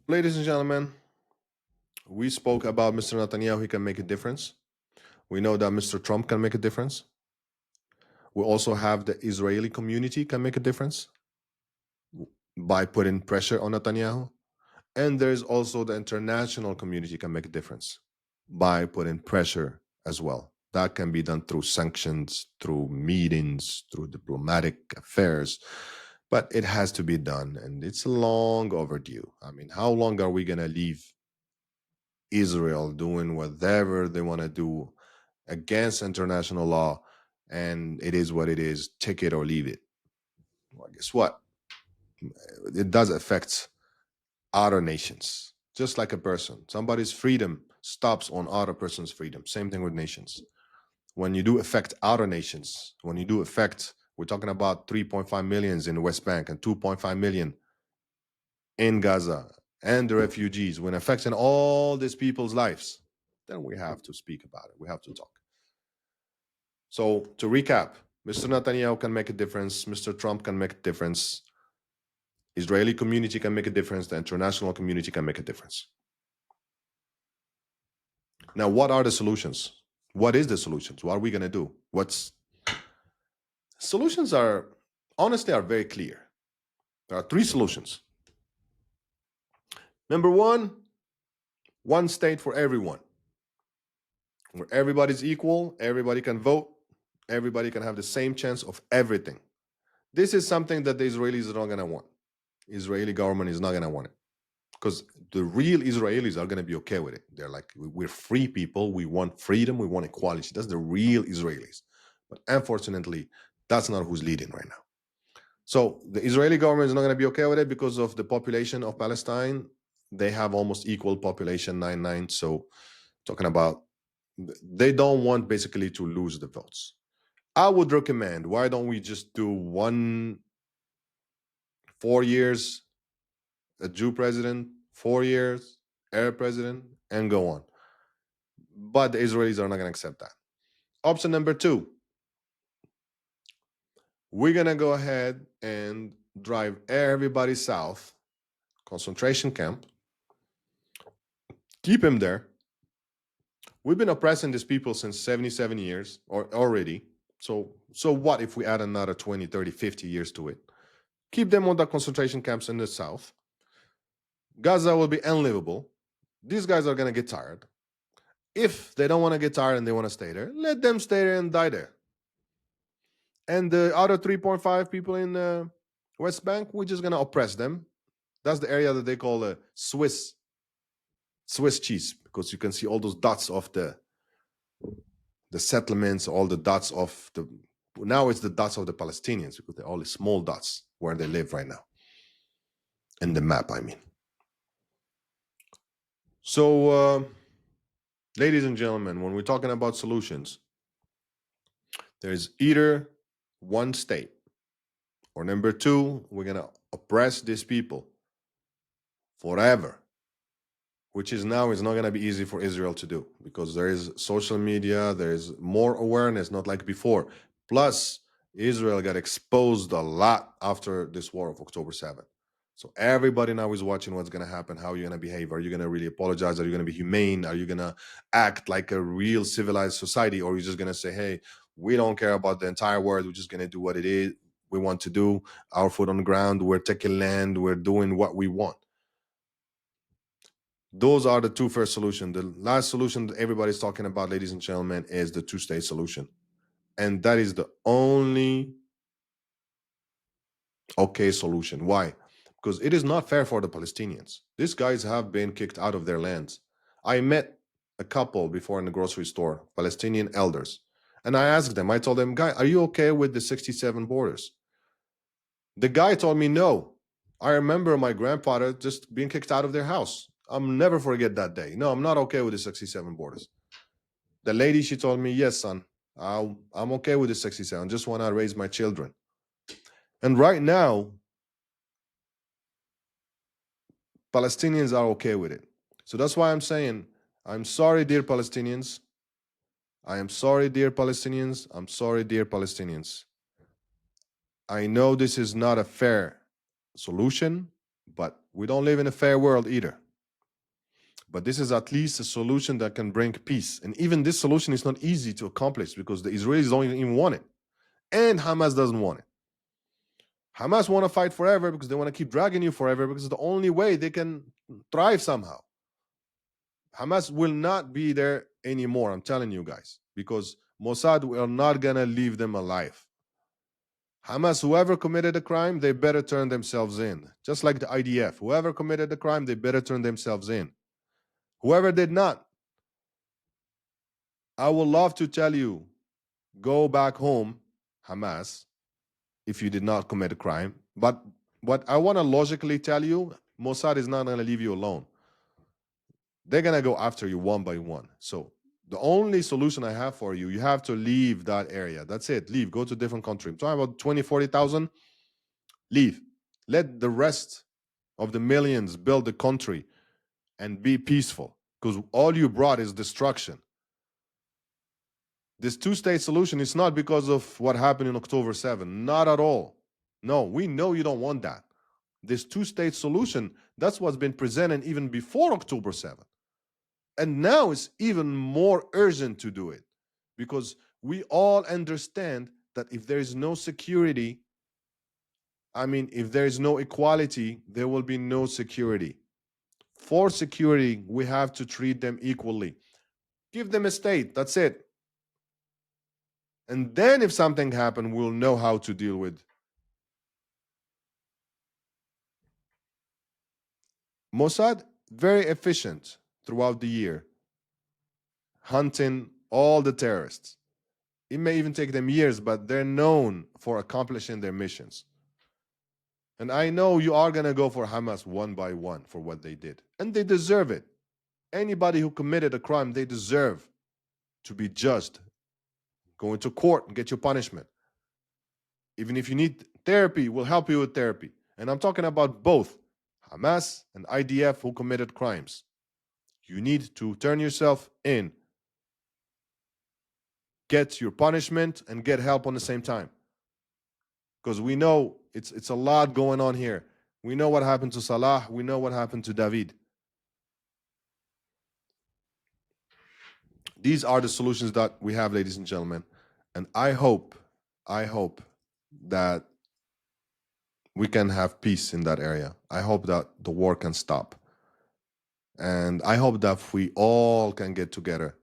Ladies and gentlemen, we spoke about Mr. Netanyahu, he can make a difference. We know that Mr. Trump can make a difference. We also have the Israeli community can make a difference by putting pressure on Netanyahu. And there's also the international community can make a difference by putting pressure as well. That can be done through sanctions, through meetings, through diplomatic affairs, but it has to be done, and it's long overdue. I mean, how long are we going to leave Israel doing whatever they want to do against international law? And it is what it is, take it or leave it. Well, guess what? It does affect other nations, just like a person. Somebody's freedom stops on other person's freedom. Same thing with nations. When you do affect other nations, when you do affect, we're talking about 3.5 millions in the West Bank and 2.5 million in Gaza and the refugees, when affecting all these people's lives, then we have to speak about it. We have to talk. So to recap, Mr. Netanyahu can make a difference. Mr. Trump can make a difference. Israeli community can make a difference. The international community can make a difference. Now, what are the solutions? What is the solutions? What are we going to do? Solutions are, honestly, are very clear. There are three solutions. Number one state for everyone, where everybody's equal, everybody can vote, everybody can have the same chance of everything. This is something that the Israelis are not going to want. Israeli government is not going to want it, because the real Israelis are going to be okay with it. They're like, we're free people. We want freedom. We want equality. That's the real Israelis. But unfortunately, that's not who's leading right now. So the Israeli government is not going to be okay with it because of the population of Palestine. They have almost equal population, 9-9. So talking about, they don't want basically to lose the votes. I would recommend, why don't we just do 4 years, a Jew president, 4 years, Arab president, and go on. But the Israelis are not going to accept that. Option number two, we're going to go ahead and drive everybody south, concentration camp, keep him there. We've been oppressing these people since 77 years or already. So what if we add another 20, 30, 50 years to it? Keep them on the concentration camps in the south. Gaza will be unlivable. These guys are going to get tired. If they don't want to get tired and they want to stay there, let them stay there and die there. And the other 3.5 people in the West Bank, we're just going to oppress them. That's the area that they call the Swiss cheese, because you can see all those dots of the settlements, all the dots of the, now it's the dots of the Palestinians, because they're all the small dots where they live right now. In the map, I mean. So, ladies and gentlemen, when we're talking about solutions, there's either one state, or number two, we're going to oppress these people forever, which is now is not going to be easy for Israel to do, because there is social media, there is more awareness, not like before. Plus, Israel got exposed a lot after this war of October 7th. So everybody now is watching what's going to happen, how you're going to behave. Are you going to really apologize? Are you going to be humane? Are you going to act like a real civilized society? Or are you just going to say, hey, we don't care about the entire world. We're just going to do what it is we want to do. Our foot on the ground. We're taking land. We're doing what we want. Those are the two first solutions. The last solution that everybody's talking about, ladies and gentlemen, is the two-state solution. And that is the only okay solution. Why? Because it is not fair for the Palestinians. These guys have been kicked out of their lands. I met a couple before in the grocery store, Palestinian elders, and I asked them, I told them, guy, are you okay with the 67 borders? The guy told me, no. I remember my grandfather just being kicked out of their house. I'll never forget that day. No, I'm not okay with the 67 borders. The lady, she told me, yes, son, I'm okay with the 67. I just want to raise my children. And right now, Palestinians are okay with it. So that's why I'm saying, I'm sorry, dear Palestinians. I am sorry, dear Palestinians. I'm sorry, dear Palestinians. I know this is not a fair solution, but we don't live in a fair world either. But this is at least a solution that can bring peace. And even this solution is not easy to accomplish because the Israelis don't even want it. And Hamas doesn't want it. Hamas want to fight forever because they want to keep dragging you forever because it's the only way they can thrive somehow. Hamas will not be there anymore, I'm telling you guys, because Mossad are not going to leave them alive. Hamas, whoever committed a crime, they better turn themselves in. Just like the IDF, whoever committed the crime, they better turn themselves in. Whoever did not, I would love to tell you, go back home, Hamas, if you did not commit a crime. But what I want to logically tell you, Mossad is not going to leave you alone. They're going to go after you one by one. So the only solution I have for you, you have to leave that area. That's it. Leave. Go to a different country. I'm talking about 20, 40,000. Leave. Let the rest of the millions build the country and be peaceful, because all you brought is destruction. This two-state solution is not because of what happened in October 7. Not at all. No, we know you don't want that. This two-state solution, that's what's been presented even before October 7. And now it's even more urgent to do it, because we all understand that if there is no security, if there is no equality, there will be no security. For security, we have to treat them equally. Give them a state, that's it. And then if something happens, we'll know how to deal with. Mossad, very efficient throughout the year, hunting all the terrorists. It may even take them years, but they're known for accomplishing their missions. And I know you are going to go for Hamas one by one for what they did. And they deserve it. Anybody who committed a crime, they deserve to be judged. Go into court and get your punishment. Even if you need therapy, we'll help you with therapy. And I'm talking about both Hamas and IDF who committed crimes. You need to turn yourself in, get your punishment, and get help on the same time. Because we know it's a lot going on here. We know what happened to Salah. We know what happened to David. These are the solutions that we have, ladies and gentlemen. And I hope that we can have peace in that area. I hope that the war can stop. And I hope that we all can get together.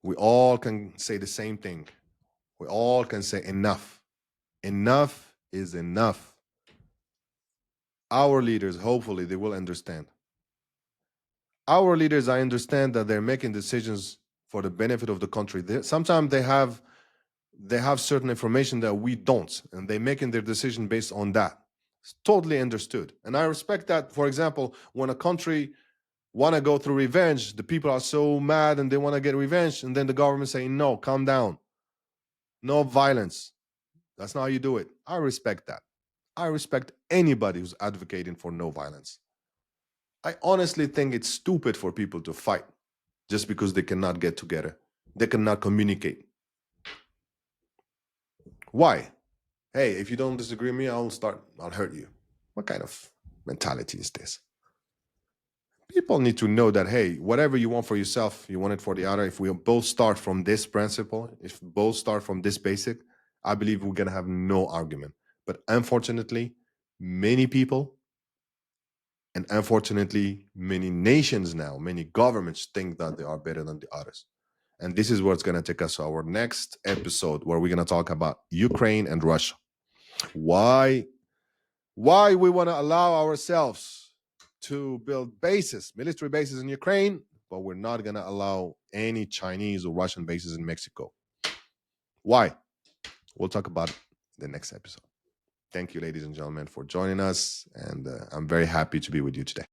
We all can say the same thing. We all can say enough. Enough is enough. Our leaders, hopefully, they will understand. Our leaders, I understand that they're making decisions for the benefit of the country. Sometimes they have certain information that we don't, and they're making their decision based on that. It's totally understood. And I respect that. For example, when a country want to go through revenge, the people are so mad and they want to get revenge, and then the government saying, no, calm down. No violence. That's not how you do it. I respect that. I respect anybody who's advocating for no violence. I honestly think it's stupid for people to fight just because they cannot get together. They cannot communicate. Why? Hey, if you don't disagree with me, I'll hurt you. What kind of mentality is this? People need to know that, hey, whatever you want for yourself, you want it for the other. If we both start from this principle, if both start from this basic, I believe we're going to have no argument. But unfortunately, many people, and unfortunately, many nations now, many governments think that they are better than the others. And this is what's going to take us to our next episode, where we're going to talk about Ukraine and Russia. Why we want to allow ourselves to build bases, military bases in Ukraine, but we're not going to allow any Chinese or Russian bases in Mexico. Why? We'll talk about it in the next episode. Thank you, ladies and gentlemen, for joining us, and I'm very happy to be with you today.